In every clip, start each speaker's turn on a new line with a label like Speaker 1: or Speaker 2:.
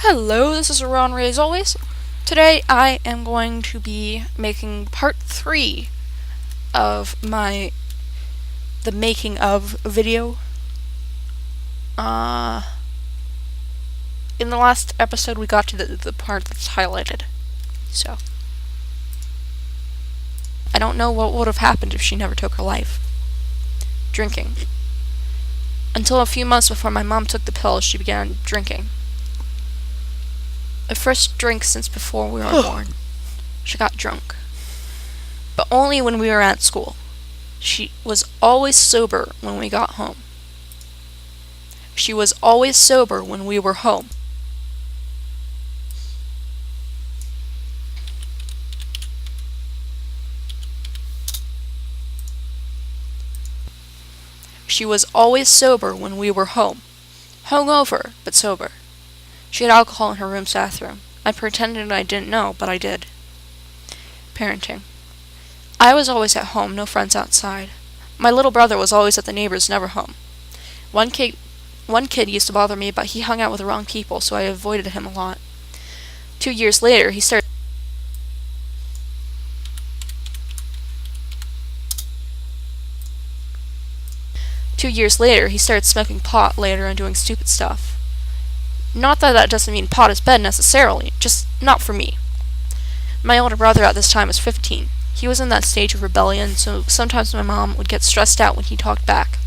Speaker 1: Hello, this is Ronry as always. Today I am going to be making part 3 of the making of video. In the last episode we got to the part that's highlighted. So, I don't know what would have happened if she never took her life. Drinking. Until a few months before my mom took the pills, she began drinking. The first drink since before we were born. She got drunk. But only when we were at school. She was always sober when we got home. She was always sober when we were home. She was always sober when we were home. Hungover, but sober. She had alcohol in her room's bathroom. I pretended I didn't know, but I did. Parenting. I was always at home, no friends outside. My little brother was always at the neighbors, never home. One kid used to bother me, but he hung out with the wrong people, so I avoided him a lot. 2 years later, he started smoking pot later and doing stupid stuff. Not that that doesn't mean pot is bad necessarily, just not for me. My older brother at this time was 15. He was in that stage of rebellion, so sometimes my mom would get stressed out when he talked back.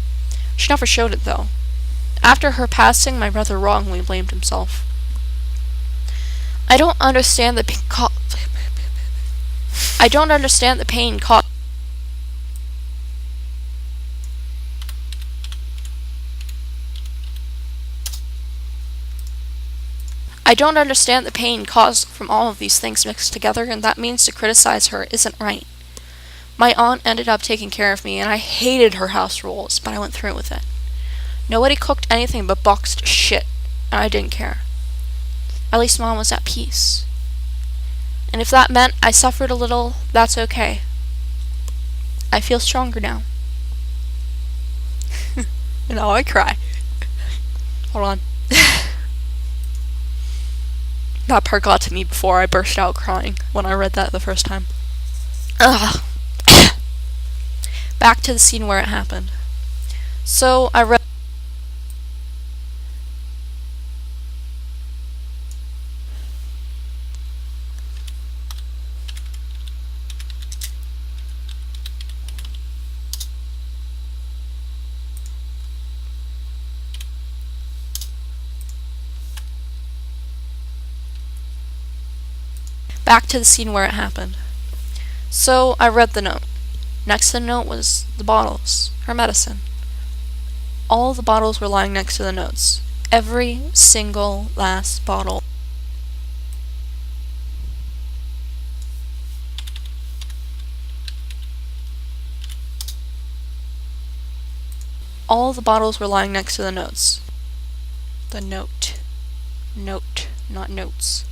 Speaker 1: She never showed it, though. After her passing, my brother wrongly blamed himself. I don't understand the pain caused. I don't understand the pain caused from all of these things mixed together, and that means to criticize her isn't right. My aunt ended up taking care of me, and I hated her house rules, but I went through with it. Nobody cooked anything but boxed shit, and I didn't care. At least Mom was at peace. And if that meant I suffered a little, that's okay. I feel stronger now. And now I cry. Hold on. That part got to me before I burst out crying when I read that the first time. Ugh. Back to the scene where it happened. So I read. Back to the scene where it happened. So I read the note. Next to the note was the bottles, her medicine. All the bottles were lying next to the notes. Every single last bottle. All the bottles were lying next to the notes. The note. Note, not notes.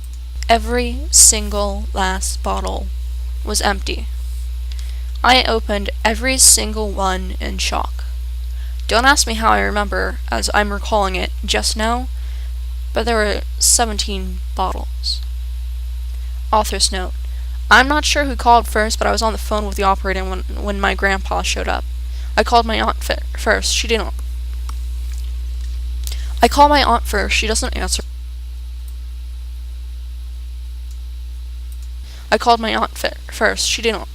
Speaker 1: Every single last bottle was empty. I opened every single one in shock. Don't ask me how I remember, as I'm recalling it just now, but there were 17 bottles. Author's note. I'm not sure who called first, but I was on the phone with the operator when my grandpa showed up. I called my aunt first. She didn't. I call my aunt first. She doesn't answer. I called my aunt first. She didn't.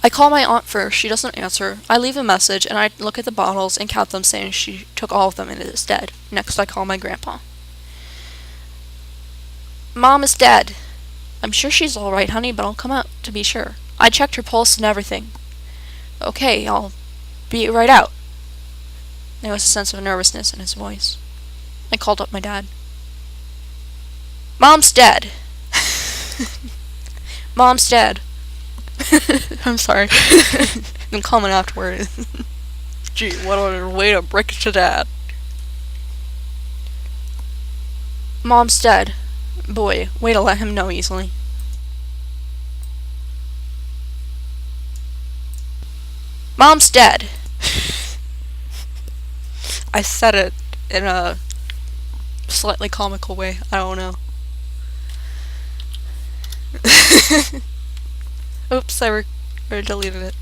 Speaker 1: I call my aunt first. She doesn't answer. I leave a message, and I look at the bottles and count them, saying she took all of them and is dead. Next, I call my grandpa. Mom is dead. I'm sure she's all right, honey, but I'll come out to be sure. I checked her pulse and everything. Okay, I'll be right out. There was a sense of nervousness in his voice. I called up my dad. Mom's dead. Mom's dead. I'm sorry. I'm coming afterward. Gee, what a way to break it to Dad. Mom's dead. Boy, way to let him know easily. Mom's dead. I said it in a slightly comical way. I don't know. Oops, I deleted it.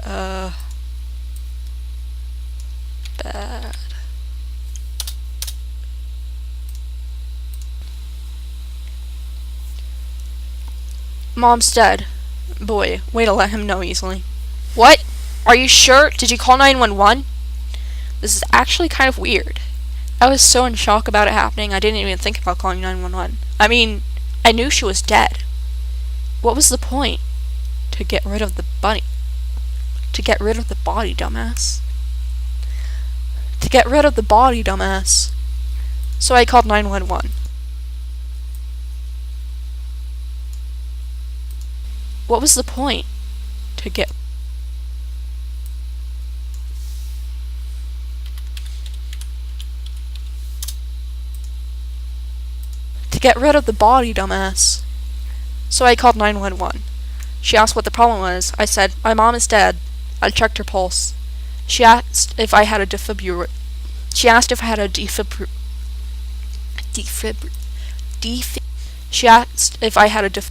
Speaker 1: Bad. Mom's dead. Boy, way to let him know easily. What? Are you sure? Did you call 911? This is actually kind of weird. I was so in shock about it happening, I didn't even think about calling 911. I mean, I knew she was dead. What was the point? To get rid of the bunny. To get rid of the body, dumbass. To get rid of the body, dumbass. So I called 911. What was the point? To get rid of the body, dumbass. So I called 911. She asked what the problem was. I said, my mom is dead. I checked her pulse. She asked if I had a defibrillator. She asked if I had a defib. She asked if I had a def.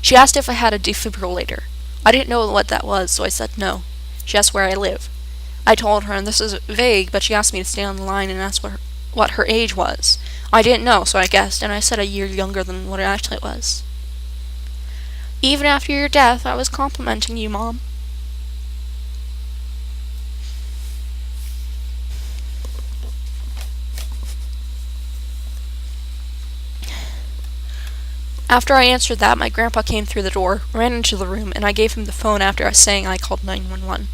Speaker 1: She asked if I had a defibrillator. I didn't know what that was, so I said no. She asked where I live. I told her, and this is vague, but she asked me to stay on the line and ask what her age was. I didn't know, so I guessed, and I said a year younger than what it actually was. Even after your death, I was complimenting you, Mom. After I answered that, my grandpa came through the door, ran into the room, and I gave him the phone after saying I called 911.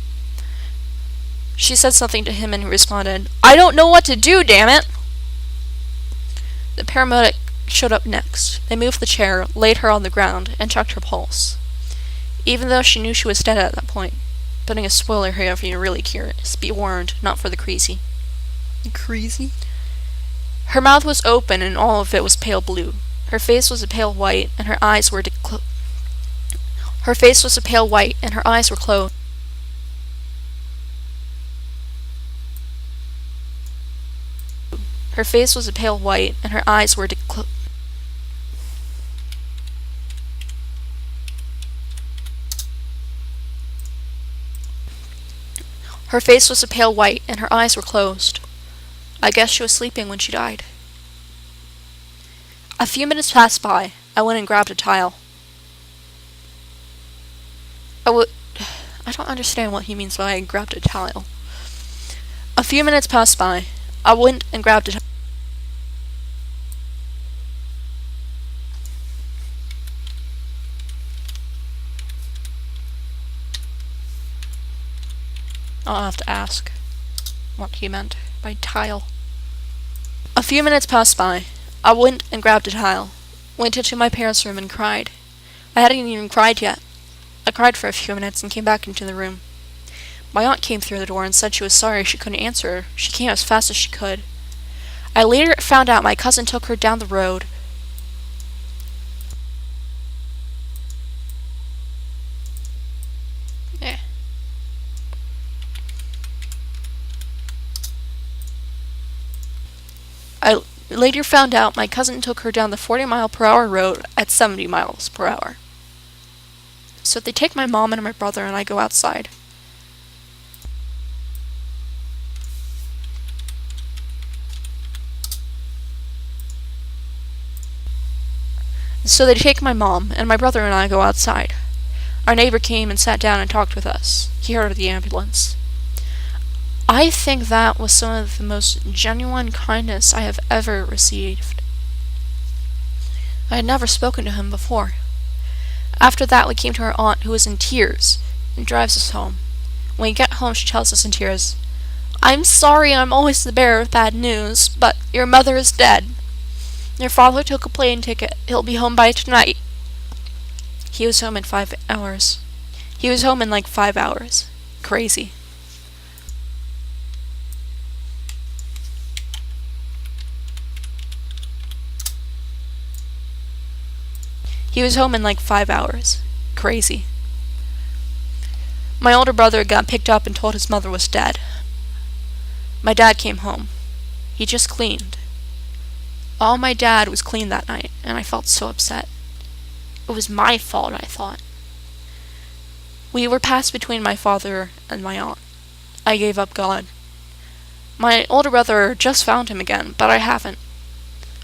Speaker 1: She said something to him and he responded, I don't know what to do, damn it! The paramedic showed up next. They moved the chair, laid her on the ground, and checked her pulse. Even though she knew she was dead at that point. Putting a spoiler here if you're really curious. Be warned, not for the crazy. Crazy? Her mouth was open and all of it was pale blue. Her face was a pale white and her eyes were Her face was a pale white and her eyes were closed. Her face was a pale white and her eyes were Her face was a pale white and her eyes were closed. I guess she was sleeping when she died. A few minutes passed by. I went and grabbed a tile. I don't understand what he means by I grabbed a tile. A few minutes passed by. I went and grabbed a tile. I'll have to ask what he meant by tile. A few minutes passed by. I went and grabbed a tile. Went into my parents' room and cried. I hadn't even cried yet. I cried for a few minutes and came back into the room. My aunt came through the door and said she was sorry she couldn't answer her. She came as fast as she could. I later found out my cousin took her down the road. I later found out my cousin took her down the 40-mile-per-hour road at 70 miles per hour. So they take my mom and my brother and I go outside. So they take my mom and my brother and I go outside. Our neighbor came and sat down and talked with us. He heard of the ambulance. I think that was some of the most genuine kindness I have ever received. I had never spoken to him before. After that, we came to our aunt, who was in tears, and drives us home. When we get home, she tells us in tears, I'm sorry I'm always the bearer of bad news, but your mother is dead. Your father took a plane ticket. He'll be home by tonight. He was home in 5 hours. He was home in like 5 hours. Crazy. He was home in like 5 hours. Crazy. My older brother got picked up and told his mother was dead. My dad came home. He just cleaned. All my dad was clean that night, and I felt so upset. It was my fault, I thought. We were passed between my father and my aunt. I gave up God. My older brother just found him again, but I haven't.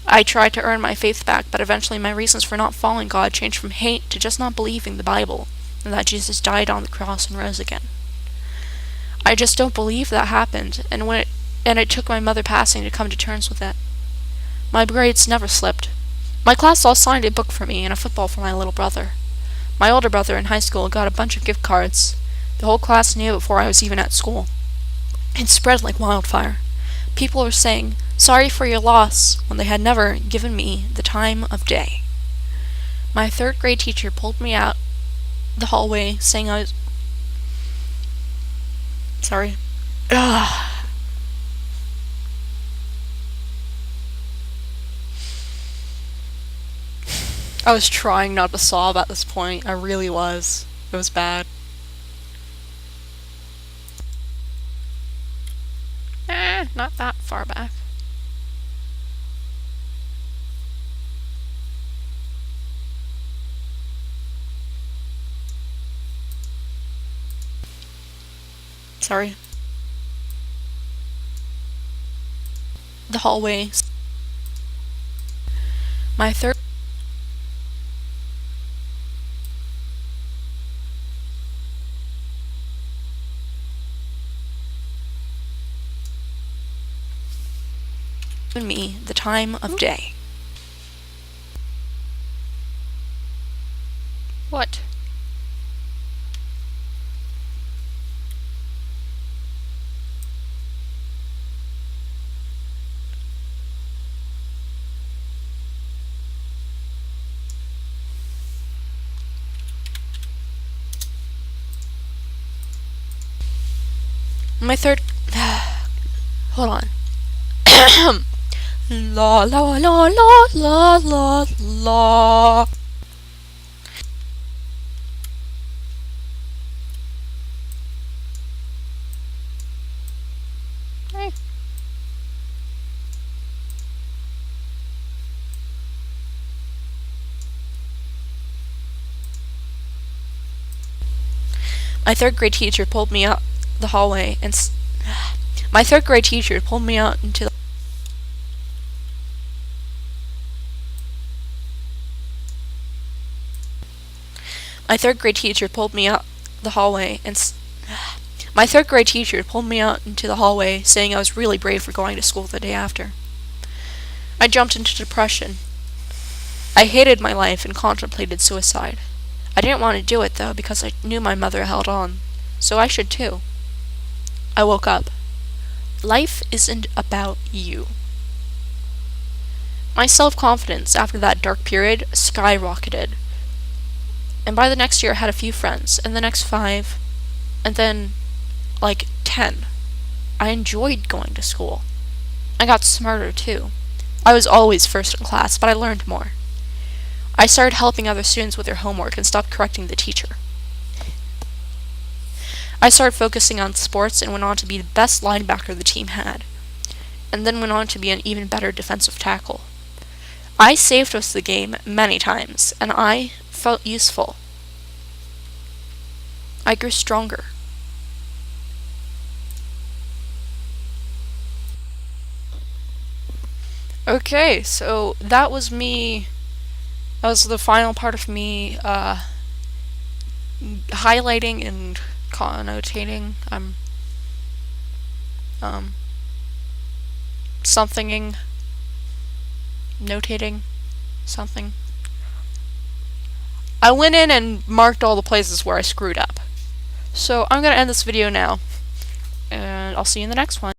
Speaker 1: I tried to earn my faith back, but eventually my reasons for not following God changed from hate to just not believing the Bible, and that Jesus died on the cross and rose again. I just don't believe that happened, and it took my mother passing to come to terms with it. My grades never slipped. My class all signed a book for me and a football for my little brother. My older brother in high school got a bunch of gift cards. The whole class knew before I was even at school. It spread like wildfire. People were saying, "Sorry for your loss," when they had never given me the time of day. My 3rd grade teacher pulled me out the hallway saying I was... Sorry. Ugh. I was trying not to sob at this point. I really was. It was bad. Not that far back. Sorry. The hallway. My 3rd... me the time of day. What? My 3rd... Hold on. La la la la la la la. Hey. My 3rd grade teacher pulled me out the hallway and my 3rd grade teacher pulled me out into the... My 3rd grade teacher pulled me out the hallway and my 3rd grade teacher pulled me out into the hallway saying I was really brave for going to school the day after. I jumped into depression. I hated my life and contemplated suicide. I didn't want to do it though because I knew my mother held on, so I should too. I woke up. Life isn't about you. My self-confidence after that dark period skyrocketed. And by the next year I had a few friends, and the next 5, and then, like, 10. I enjoyed going to school. I got smarter too. I was always first in class, but I learned more. I started helping other students with their homework and stopped correcting the teacher. I started focusing on sports and went on to be the best linebacker the team had, and then went on to be an even better defensive tackle. I saved us the game many times, and I felt useful. I grew stronger. Okay, so that was me. That was the final part of me highlighting and connotating. Somethinging, notating, something. I went in and marked all the places where I screwed up. So I'm gonna end this video now, and I'll see you in the next one.